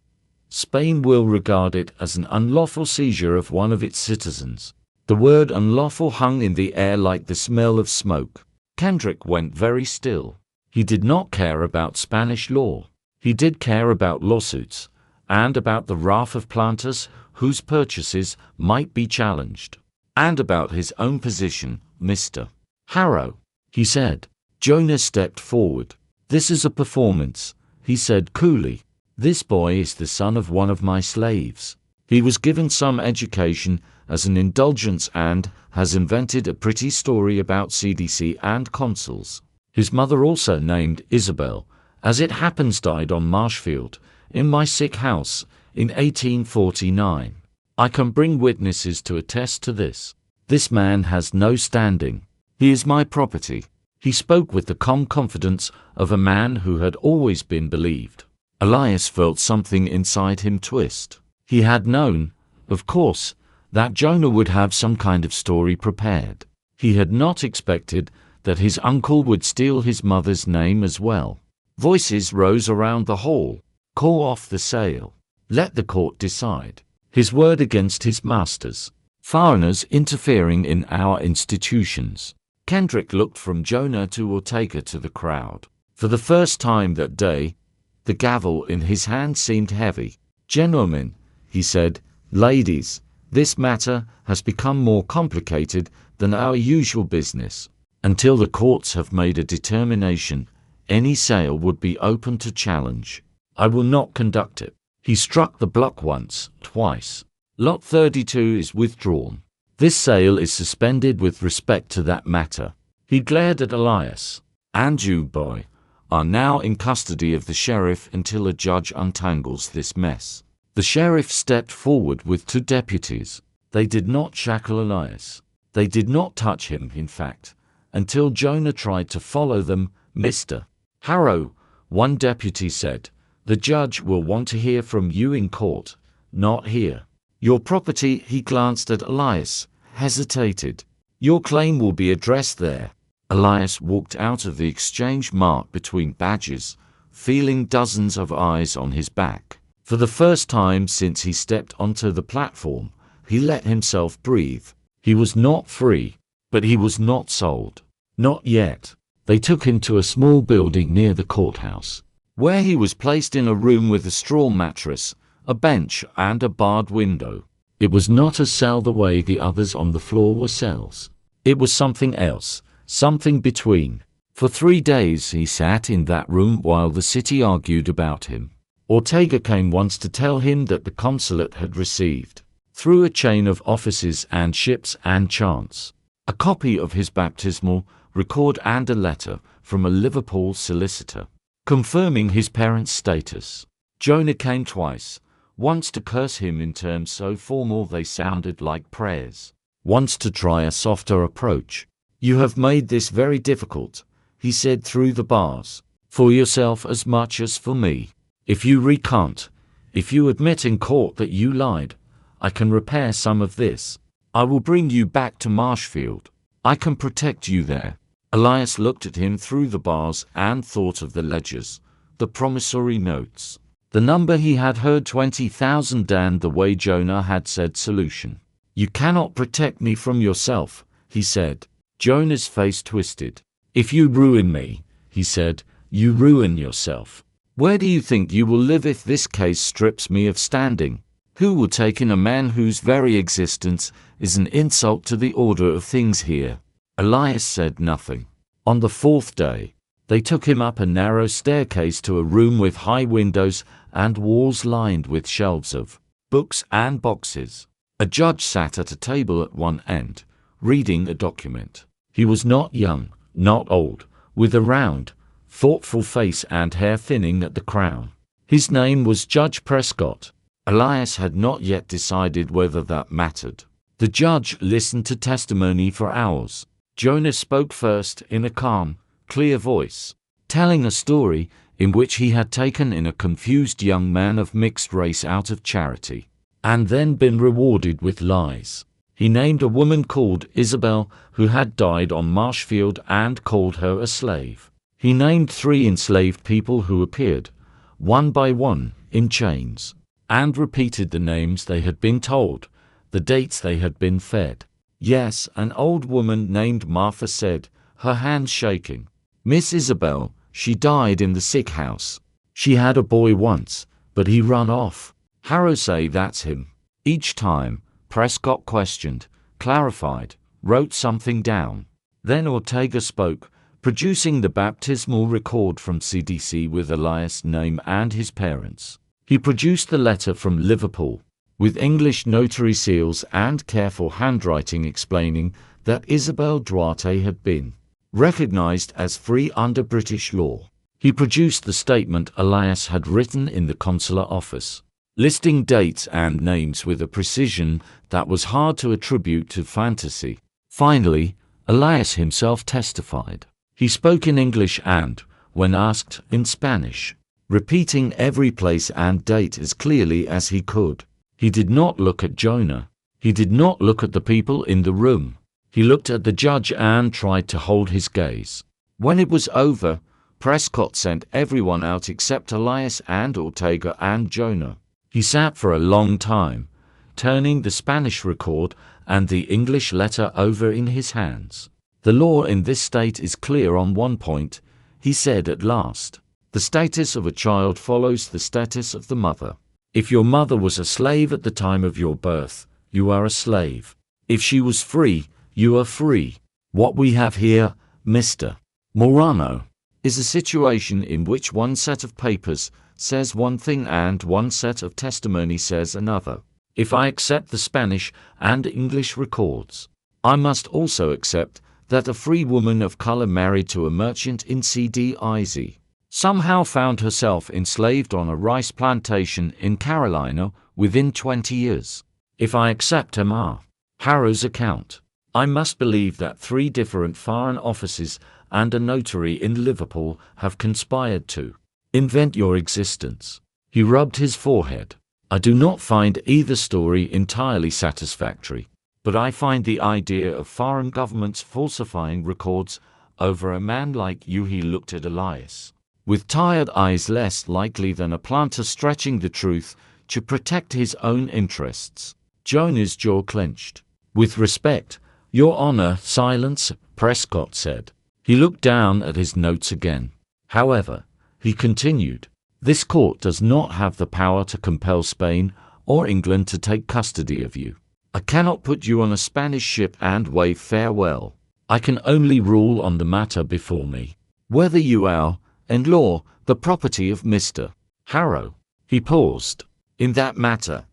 Spain will regard it as an unlawful seizure of one of its citizens. The word unlawful hung in the air like the smell of smoke. Kendrick went very still. He did not care about Spanish law. He did care about lawsuits, and about the wrath of planters whose purchases might be challenged, and about his own position. Mr. Harrow, he said. Jonah stepped forward. This is a performance, he said coolly. This boy is the son of one of my slaves. He was given some education as an indulgence and has invented a pretty story about CDC and consuls. His mother, also named Isabel, as it happens died on Marshfield, in my sick house, in 1849. I can bring witnesses to attest to this. This man has no standing. He is my property. He spoke with the calm confidence of a man who had always been believed. Elias felt something inside him twist. He had known, of course, that Jonah would have some kind of story prepared. He had not expected that his uncle would steal his mother's name as well. Voices rose around the hall. Call off the sale. Let the court decide. His word against his master's. Foreigners interfering in our institutions. Kendrick looked from Jonah to Ortega to the crowd. For the first time that day, the gavel in his hand seemed heavy. Gentlemen, he said, ladies, this matter has become more complicated than our usual business. Until the courts have made a determination, any sale would be open to challenge. I will not conduct it. He struck the block once, twice. Lot 32 is withdrawn. This sale is suspended with respect to that matter. He glared at Elias. And you, boy, are now in custody of the sheriff until a judge untangles this mess. The sheriff stepped forward with 2 deputies. They did not shackle Elias. They did not touch him, in fact, until Jonah tried to follow them. Mr. Harrow, one deputy said, the judge will want to hear from you in court, not here. Your property, he glanced at Elias, hesitated. Your claim will be addressed there. Elias walked out of the exchange marked between badges, feeling dozens of eyes on his back. For the first time since he stepped onto the platform, he let himself breathe. He was not free, but he was not sold. Not yet. They took him to a small building near the courthouse, where he was placed in a room with a straw mattress, a bench, and a barred window. It was not a cell the way the others on the floor were cells. It was something else, something between. For 3 days he sat in that room while the city argued about him. Ortega came once to tell him that the consulate had received, through a chain of offices and ships and chance, a copy of his baptismal record and a letter from a Liverpool solicitor, confirming his parents' status. Jonah came twice, once to curse him in terms so formal they sounded like prayers, once to try a softer approach. You have made this very difficult, he said through the bars, for yourself as much as for me. If you recant, if you admit in court that you lied, I can repair some of this. I will bring you back to Marshfield. I can protect you there. Elias looked at him through the bars and thought of the ledgers, the promissory notes, the number he had heard 20,000 and the way Jonah had said solution. You cannot protect me from yourself, he said. Jonah's face twisted. If you ruin me, he said, you ruin yourself. Where do you think you will live if this case strips me of standing? Who will take in a man whose very existence is an insult to the order of things here? Elias said nothing. On the fourth day, they took him up a narrow staircase to a room with high windows and walls lined with shelves of books and boxes. A judge sat at a table at one end, reading a document. He was not young, not old, with a round, thoughtful face and hair thinning at the crown. His name was Judge Prescott. Elias had not yet decided whether that mattered. The judge listened to testimony for hours. Jonah spoke first in a calm, clear voice, telling a story in which he had taken in a confused young man of mixed race out of charity, and then been rewarded with lies. He named a woman called Isabel who had died on Marshfield and called her a slave. He named 3 enslaved people who appeared, one by one, in chains, and repeated the names they had been told, the dates they had been fed. Yes, an old woman named Martha said, her hands shaking. Miss Isabel, she died in the sick house. She had a boy once, but he run off. Harrow say that's him. Each time, Prescott questioned, clarified, wrote something down. Then Ortega spoke, producing the baptismal record from CDC with Elias' name and his parents. He produced the letter from Liverpool, with English notary seals and careful handwriting explaining that Isabel Duarte had been recognized as free under British law. He produced the statement Elias had written in the consular office, listing dates and names with a precision that was hard to attribute to fantasy. Finally, Elias himself testified. He spoke in English and, when asked, in Spanish, repeating every place and date as clearly as he could. He did not look at Jonah. He did not look at the people in the room. He looked at the judge and tried to hold his gaze. When it was over, Prescott sent everyone out except Elias and Ortega and Jonah. He sat for a long time, turning the Spanish record and the English letter over in his hands. The law in this state is clear on one point, he said at last. The status of a child follows the status of the mother. If your mother was a slave at the time of your birth, you are a slave. If she was free, you are free. What we have here, Mr. Morano, is a situation in which one set of papers says one thing and one set of testimony says another. If I accept the Spanish and English records, I must also accept that a free woman of color married to a merchant in CDIZ somehow found herself enslaved on a rice plantation in Carolina within 20 years. If I accept M.R. Harrow's account, I must believe that 3 different foreign offices and a notary in Liverpool have conspired to invent your existence. He rubbed his forehead. I do not find either story entirely satisfactory, but I find the idea of foreign governments falsifying records over a man like you. He looked at Elias with tired eyes, less likely than a planter stretching the truth to protect his own interests. Jonah's jaw clenched. With respect, Your Honor, silence, Prescott said. He looked down at his notes again. However, he continued, this court does not have the power to compel Spain or England to take custody of you. I cannot put you on a Spanish ship and wave farewell. I can only rule on the matter before me, whether you are, in law, the property of Mr. Harrow. He paused. In that matter,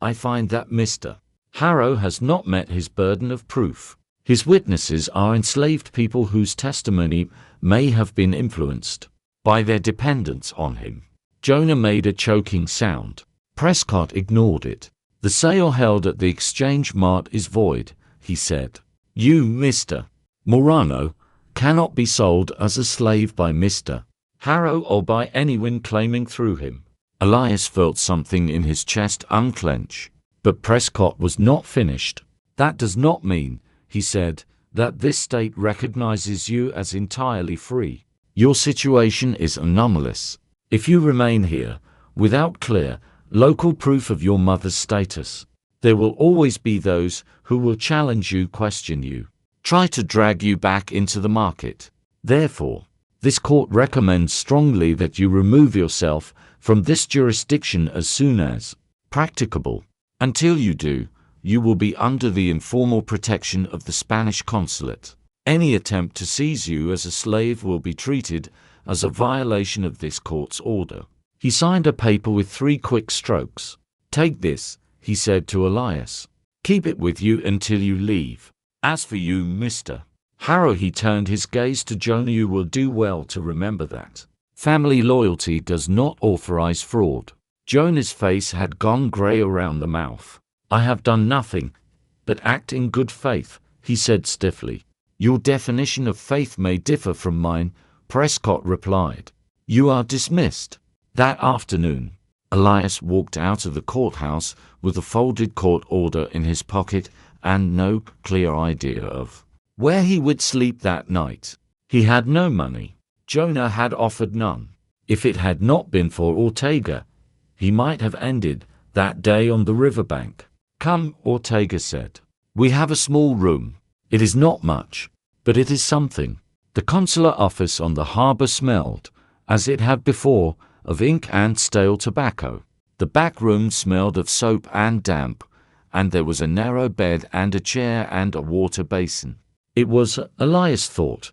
I find that Mr. Harrow has not met his burden of proof. His witnesses are enslaved people whose testimony may have been influenced by their dependence on him. Jonah made a choking sound. Prescott ignored it. The sale held at the Exchange Mart is void, he said. You, Mr. Morano, cannot be sold as a slave by Mr. Harrow or by anyone claiming through him. Elias felt something in his chest unclench, but Prescott was not finished. That does not mean, he said, that this state recognizes you as entirely free. Your situation is anomalous. If you remain here, without clear, local proof of your mother's status, There will always be those who will challenge you, question you, try to drag you back into the market. Therefore, this court recommends strongly that you remove yourself from this jurisdiction as soon as practicable. Until you do, you will be under the informal protection of the Spanish consulate. Any attempt to seize you as a slave will be treated as a violation of this court's order. He signed a paper with 3 quick strokes. Take this, he said to Elias. Keep it with you until you leave. As for you, Mr. Harrow, he turned his gaze to Jonah, you will do well to remember that family loyalty does not authorize fraud. Jonah's face had gone gray around the mouth. I have done nothing but act in good faith, he said stiffly. Your definition of faith may differ from mine, Prescott replied. You are dismissed. That afternoon, Elias walked out of the courthouse with a folded court order in his pocket and no clear idea of where he would sleep that night. He had no money. Jonah had offered none. If it had not been for Ortega, he might have ended that day on the riverbank. Come, Ortega said. We have a small room. It is not much, but it is something. The consular office on the harbor smelled, as it had before, of ink and stale tobacco. The back room smelled of soap and damp, and there was a narrow bed and a chair and a water basin. It was, Elias thought,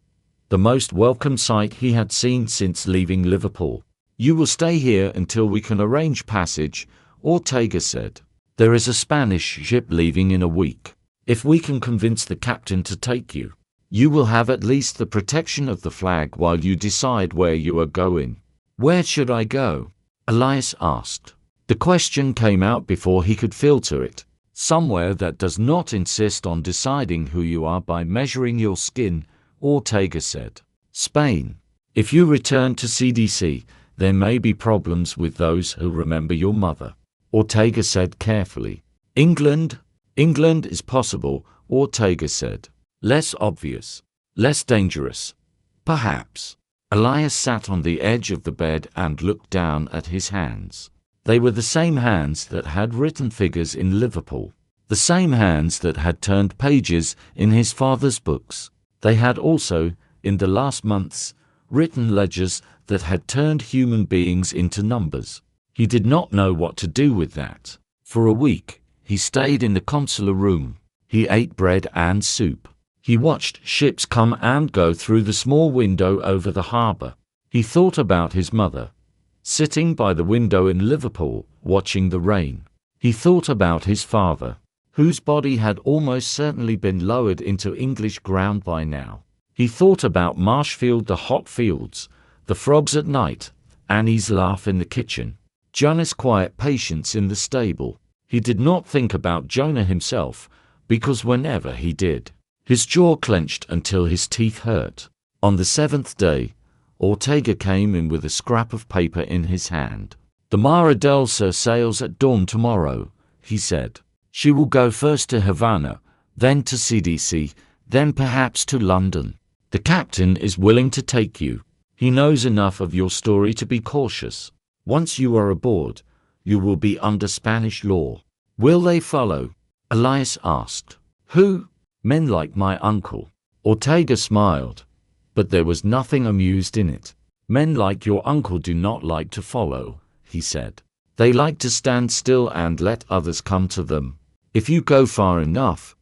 the most welcome sight he had seen since leaving Liverpool. You will stay here until we can arrange passage, Ortega said. There is a Spanish ship leaving in a week. If we can convince the captain to take you, you will have at least the protection of the flag while you decide where you are going. Where should I go? Elias asked. The question came out before he could filter it. Somewhere that does not insist on deciding who you are by measuring your skin, Ortega said. Spain. If you return to CDC, there may be problems with those who remember your mother, Ortega said carefully. England? England is possible, Ortega said. Less obvious. Less dangerous. Perhaps. Elias sat on the edge of the bed and looked down at his hands. They were the same hands that had written figures in Liverpool. The same hands that had turned pages in his father's books. They had also, in the last months, written ledgers that had turned human beings into numbers. He did not know what to do with that. For a week, he stayed in the consular room. He ate bread and soup. He watched ships come and go through the small window over the harbor. He thought about his mother, sitting by the window in Liverpool, watching the rain. He thought about his father, whose body had almost certainly been lowered into English ground by now. He thought about Marshfield, the hot fields, the frogs at night, Annie's laugh in the kitchen, Jonah's quiet patience in the stable. He did not think about Jonah himself, because whenever he did, his jaw clenched until his teeth hurt. On the 7th day, Ortega came in with a scrap of paper in his hand. The Mara del Sur sails at dawn tomorrow, he said. She will go first to Havana, then to CDC, then perhaps to London. The captain is willing to take you. He knows enough of your story to be cautious. Once you are aboard, you will be under Spanish law. Will they follow? Elias asked. Who? Men like my uncle. Ortega smiled, but there was nothing amused in it. Men like your uncle do not like to follow, he said. They like to stand still and let others come to them. If you go far enough,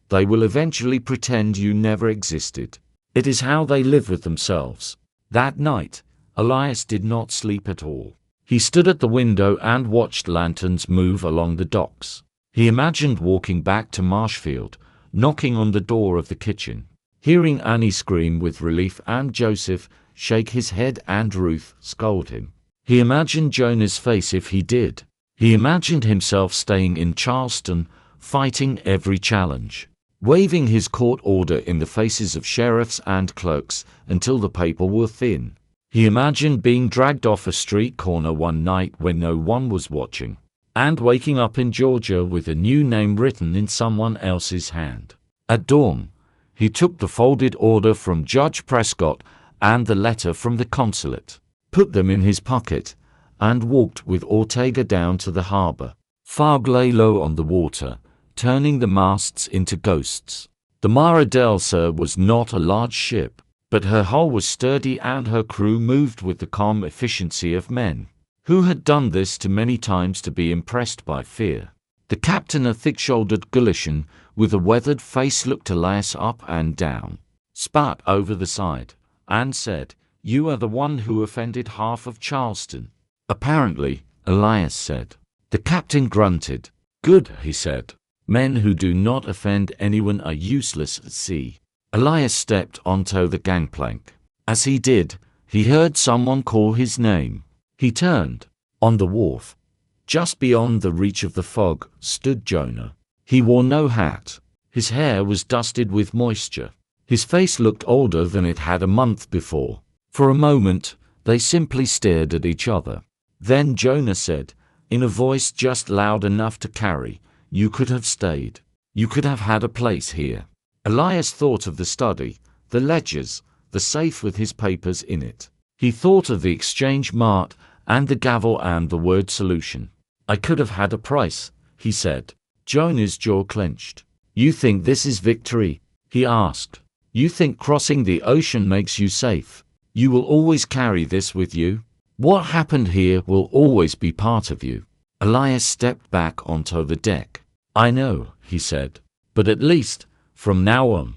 they will eventually pretend you never existed. It is how they live with themselves. That night, Elias did not sleep at all. He stood at the window and watched lanterns move along the docks. He imagined walking back to Marshfield, knocking on the door of the kitchen, hearing Annie scream with relief and Joseph shake his head and Ruth scold him. He imagined Jonah's face if he did. He imagined himself staying in Charleston, fighting every challenge, waving his court order in the faces of sheriffs and clerks until the paper were thin. He imagined being dragged off a street corner one night when no one was watching, and waking up in Georgia with a new name written in someone else's hand. At dawn, he took the folded order from Judge Prescott and the letter from the consulate, put them in his pocket, and walked with Ortega down to the harbor. Fog lay low on the water, turning the masts into ghosts. The Mara del Sur was not a large ship, but her hull was sturdy and her crew moved with the calm efficiency of men who had done this too many times to be impressed by fear. The captain, a thick-shouldered Galician with a weathered face, looked Elias up and down, spat over the side, and said, "You are the one who offended half of Charleston." "Apparently," Elias said. The captain grunted. "Good," he said. "Men who do not offend anyone are useless at sea." Elias stepped onto the gangplank. As he did, he heard someone call his name. He turned. On the wharf, just beyond the reach of the fog, stood Jonah. He wore no hat. His hair was dusted with moisture. His face looked older than it had a month before. For a moment, they simply stared at each other. Then Jonah said, in a voice just loud enough to carry, "You could have stayed. You could have had a place here." Elias thought of the study, the ledgers, the safe with his papers in it. He thought of the exchange mart and the gavel and the word solution. "I could have had a price," he said. Jonah's jaw clenched. "You think this is victory?" he asked. "You think crossing the ocean makes you safe? You will always carry this with you? What happened here will always be part of you." Elias stepped back onto the deck. "I know," he said, "but at least, from now on,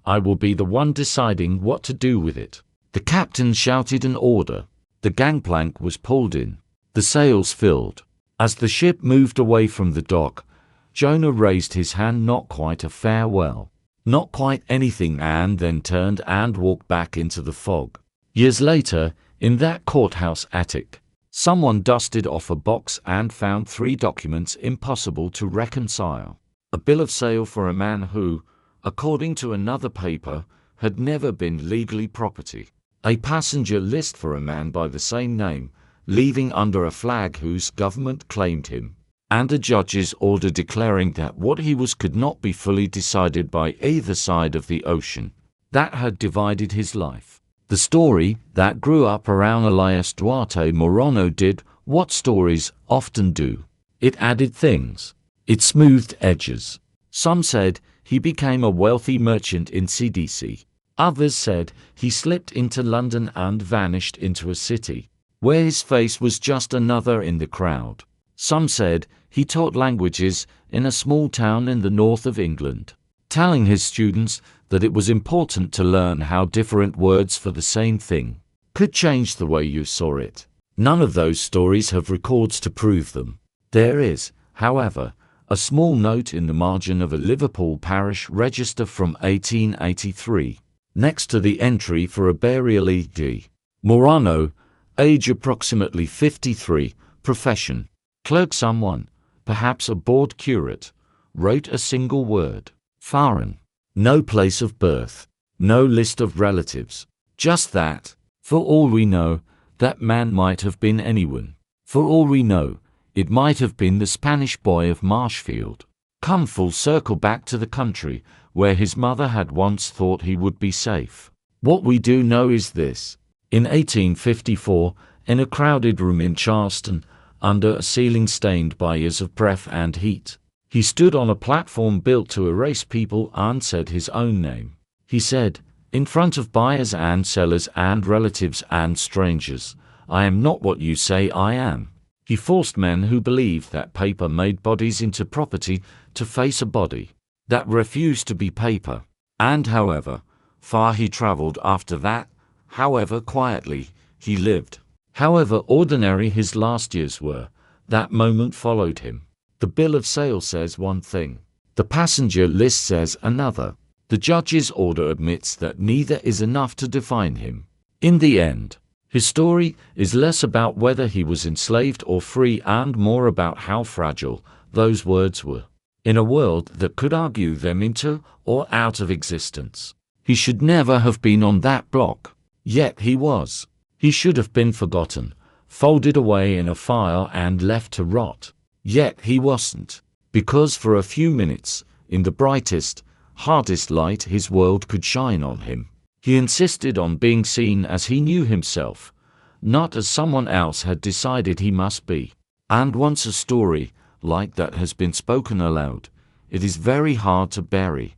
I will be the one deciding what to do with it." The captain shouted an order. The gangplank was pulled in. The sails filled. As the ship moved away from the dock, Jonah raised his hand, not quite a farewell, not quite anything, and then turned and walked back into the fog. Years later, in that courthouse attic, someone dusted off a box and found 3 documents impossible to reconcile. A bill of sale for a man who, according to another paper, had never been legally property. A passenger list for a man by the same name, leaving under a flag whose government claimed him, and a judge's order declaring that what he was could not be fully decided by either side of the ocean. That had divided his life. The story that grew up around Elias Duarte Morano did what stories often do. It added things. It smoothed edges. Some said he became a wealthy merchant in CDC. Others said he slipped into London and vanished into a city, where his face was just another in the crowd. Some said he taught languages in a small town in the north of England, telling his students that it was important to learn how different words for the same thing could change the way you saw it. None of those stories have records to prove them. There is, however, a small note in the margin of a Liverpool parish register from 1883. Next to the entry for a burial E.D. Morano, age approximately 53, profession, clerk. Someone, perhaps a bored curate, wrote a single word, foreign. No place of birth, no list of relatives. Just that, for all we know, that man might have been anyone. For all we know, it might have been the Spanish boy of Marshfield, come full circle back to the country where his mother had once thought he would be safe. What we do know is this. In 1854, in a crowded room in Charleston, under a ceiling stained by years of breath and heat, he stood on a platform built to erase people and said his own name. He said, in front of buyers and sellers and relatives and strangers, "I am not what you say I am." He forced men who believed that paper made bodies into property to face a body that refused to be paper. And however far he traveled after that, however quietly he lived, however ordinary his last years were, that moment followed him. The bill of sale says one thing. The passenger list says another. The judge's order admits that neither is enough to define him. In the end, his story is less about whether he was enslaved or free and more about how fragile those words were, in a world that could argue them into or out of existence. He should never have been on that block. Yet he was. He should have been forgotten, folded away in a file and left to rot. Yet he wasn't, because for a few minutes, in the brightest, hardest light his world could shine on him, he insisted on being seen as he knew himself, not as someone else had decided he must be. And once a story, like that has been spoken aloud, it is very hard to bury.